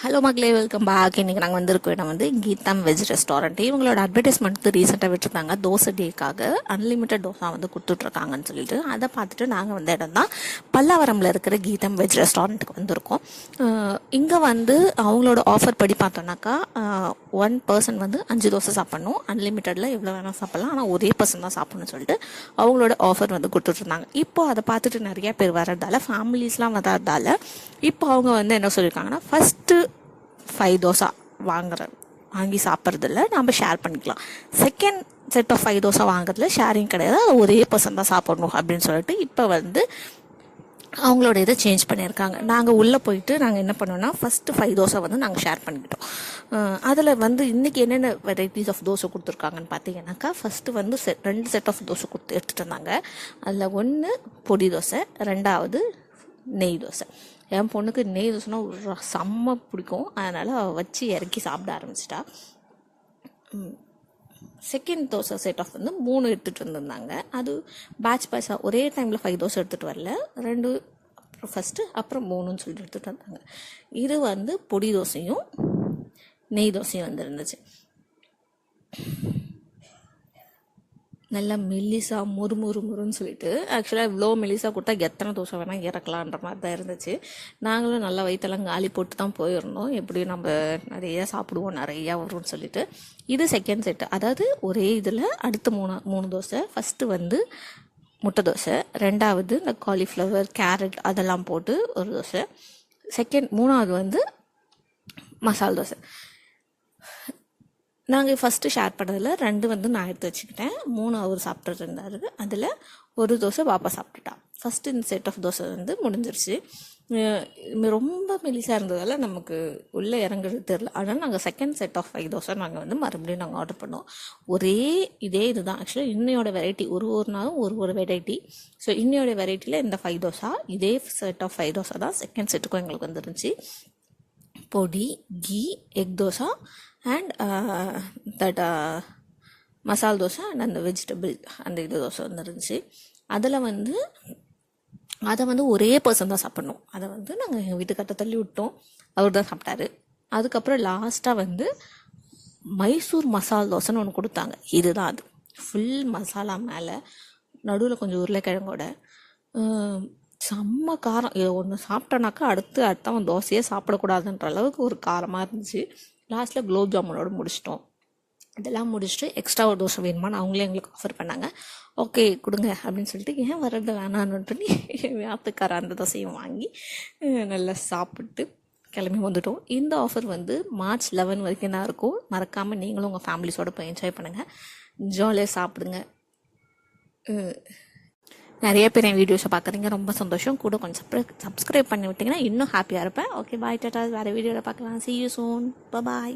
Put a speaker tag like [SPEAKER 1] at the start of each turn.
[SPEAKER 1] Hello மக்களே, welcome back. இன்றைக்கி நாங்கள் வந்திருக்கோம் இடம் வந்து கீதம் வெஜ் ரெஸ்டாரண்ட். இவங்களோட அட்வர்டைஸ்மெண்ட் வந்து ரீசெண்டாக விட்டுருந்தாங்க. தோசை டேக்காக அன்லிமிட்டட் தோசை வந்து கொடுத்துட்ருக்காங்கன்னு சொல்லிட்டு அதை பார்த்துட்டு நாங்கள் வந்த இடம் தான் பல்லாவரமில் இருக்கிற கீதம் வெஜ் ரெஸ்டாரண்ட்டுக்கு வந்திருக்கோம். இங்கே வந்து அவங்களோட ஆஃபர் படி பார்த்தோன்னாக்கா 1 பர்சன் வந்து 5 தோசை சாப்பிட்ணும். அன்லிமிட்டடில் எவ்வளோ வேணால் சாப்பிட்லாம், ஆனால் ஒரே பர்சன் தான் சாப்பிட்ணும்னு சொல்லிட்டு அவங்களோட ஆஃபர் வந்து கொடுத்துட்ருந்தாங்க. இப்போது அதை பார்த்துட்டு நிறையா பேர் வர்றதால, ஃபேமிலிஸ்லாம் வர்றதால இப்போ அவங்க வந்து என்ன சொல்லியிருக்காங்கன்னா, ஃபஸ்ட்டு 5 தோசை வாங்கி சாப்பிட்றதில்ல, நம்ம ஷேர் பண்ணிக்கலாம். செகண்ட் செட் ஆஃப் 5 தோசை வாங்குறதுல ஷேரிங் கிடையாது, அது ஒரே பர்சன் தான் சாப்பிடணும் அப்படின்னு சொல்லிட்டு இப்போ வந்து அவங்களோட இதை சேஞ்ச் பண்ணியிருக்காங்க. நாங்கள் உள்ளே போயிட்டு நாங்கள் என்ன பண்ணோன்னா, ஃபஸ்ட்டு 5 தோசை வந்து நாங்கள் ஷேர் பண்ணிக்கிட்டோம். அதில் வந்து இன்றைக்கி என்னென்ன வெரைட்டிஸ் ஆஃப் தோசை கொடுத்துருக்காங்கன்னு பார்த்தீங்கன்னாக்கா, ஃபஸ்ட்டு வந்து 2 செட் ஆஃப் தோசை எடுத்துகிட்டு இருந்தாங்க. அதில் 1 பொடி தோசை, 2வது நெய் தோசை. என் பொண்ணுக்கு நெய் தோசைனா செம்ம பிடிக்கும், அதனால் வச்சு இறக்கி சாப்பிட ஆரம்பிச்சிட்டா. செகண்ட் தோசை செட் ஆஃப் வந்து 3 எடுத்துகிட்டு வந்திருந்தாங்க. அது பேட்சாக ஒரே டைமில் 5 தோசை எடுத்துகிட்டு வரல, 2 அப்புறம் ஃபஸ்ட்டு அப்புறம் 3ன்னு சொல்லிட்டு எடுத்துகிட்டு வந்தாங்க. இது வந்து பொடி தோசையும் நெய் தோசையும் வந்துருந்துச்சு. நல்லா மெல்லிசா முறுன்னு சொல்லிட்டு, ஆக்சுவலாக இவ்வளோ மெல்லிசா கொடுத்தா எத்தனை தோசை வேணால் இறக்கலான்ற மாதிரி தான் இருந்துச்சு. நாங்களும் நல்லா வயிற்றெல்லாம் காலி போட்டு தான் போயிருந்தோம். எப்படியும் நம்ம நிறையா சாப்பிடுவோம், நிறையா வரும்னு சொல்லிட்டு. இது செகண்ட் செட்டு, அதாவது ஒரே இதில் அடுத்த 3 தோசை. ஃபஸ்ட்டு வந்து முட்டை தோசை, 2வது இந்த காலிஃப்ளவர் கேரட் அதெல்லாம் போட்டு ஒரு தோசை, 3வது வந்து மசால் தோசை. நாங்கள் ஃபஸ்ட்டு ஷேர் பண்ணதில் 2 வந்து நான் எடுத்து வச்சுக்கிட்டேன், 3 அவர் சாப்பிட்டுட்டு இருந்தார். அதில் ஒரு தோசை பாப்பா சாப்பிட்டுட்டா. ஃபஸ்ட்டு இந்த செட் ஆஃப் தோசை வந்து முடிஞ்சிருச்சு. ரொம்ப மெலிசாக இருந்ததால் நமக்கு உள்ளே இறங்குறது தெரில. அதனால் நாங்கள் செகண்ட் செட் ஆஃப் 5 தோசை நாங்கள் வந்து மறுபடியும் நாங்கள் ஆர்டர் பண்ணோம். இதே இதுதான் ஆக்சுவலாக இன்னையோட வெரைட்டி, ஒரு நாளும் ஒரு வெரைட்டி. ஸோ இன்னையோட வெரைட்டியில் இந்த 5 தோசை, இதே செட் ஆஃப் 5 தோசை தான் செகண்ட் செட்டுக்கும் எங்களுக்கு வந்துருந்துச்சு. பொடி, கீ, எக் தோசை அண்ட் தட் மசால் தோசை அண்ட் அந்த வெஜிடபிள் அந்த இது தோசை வந்துருந்துச்சு. அதில் வந்து அதை வந்து ஒரே பர்சன் தான் சாப்பிட்ணும். அதை வந்து நாங்கள் எங்கள் வீட்டுக்கிட்ட தள்ளி விட்டோம், அவர் தான் சாப்பிட்டாரு. அதுக்கப்புறம் லாஸ்ட்டாக வந்து மைசூர் மசால் தோசைன்னு ஒன்று கொடுத்தாங்க. இதுதான் அது, ஃபுல் மசாலா மேலே, நடுவில் கொஞ்சம் உருளைக்கிழங்கோட, செம்ம காரம். இதை ஒன்று சாப்பிட்டோன்னாக்கா அடுத்தவன் தோசையே சாப்பிடக்கூடாதுன்ற அளவுக்கு ஒரு காரமாக இருந்துச்சு. லாஸ்ட்டில் குலோப் ஜாமுனோடு முடிச்சிட்டோம். இதெல்லாம் முடிச்சுட்டு எக்ஸ்ட்ரா ஒரு தோசை வேணுமான்னு அவங்களே எங்களுக்கு ஆஃபர் பண்ணாங்க. ஓகே கொடுங்க அப்படின்னு சொல்லிட்டு, ஏன் வர்றது வேணான்னு சொல்லி வியாபக்கார அந்த தோசையும் வாங்கி நல்லா சாப்பிட்டு கிளம்பி வந்துட்டோம். இந்த ஆஃபர் வந்து March 11 வரைக்கும் தான் இருக்கும். மறக்காமல் நீங்களும் உங்கள் ஃபேமிலிஸோடு போய் என்ஜாய் பண்ணுங்கள், ஜாலியாக சாப்பிடுங்க. நிறைய பேர் என் வீடியோஸை பார்க்குறீங்க, ரொம்ப சந்தோஷம். கூட கொஞ்சம் சப்ஸ்கிரைப் பண்ணி விட்டிங்கன்னா இன்னும் ஹாப்பியாக இருப்பேன். ஓகே, பாய், டாடா. வேறு வீடியோவில் பார்க்கலாம். See you soon. Bye bye.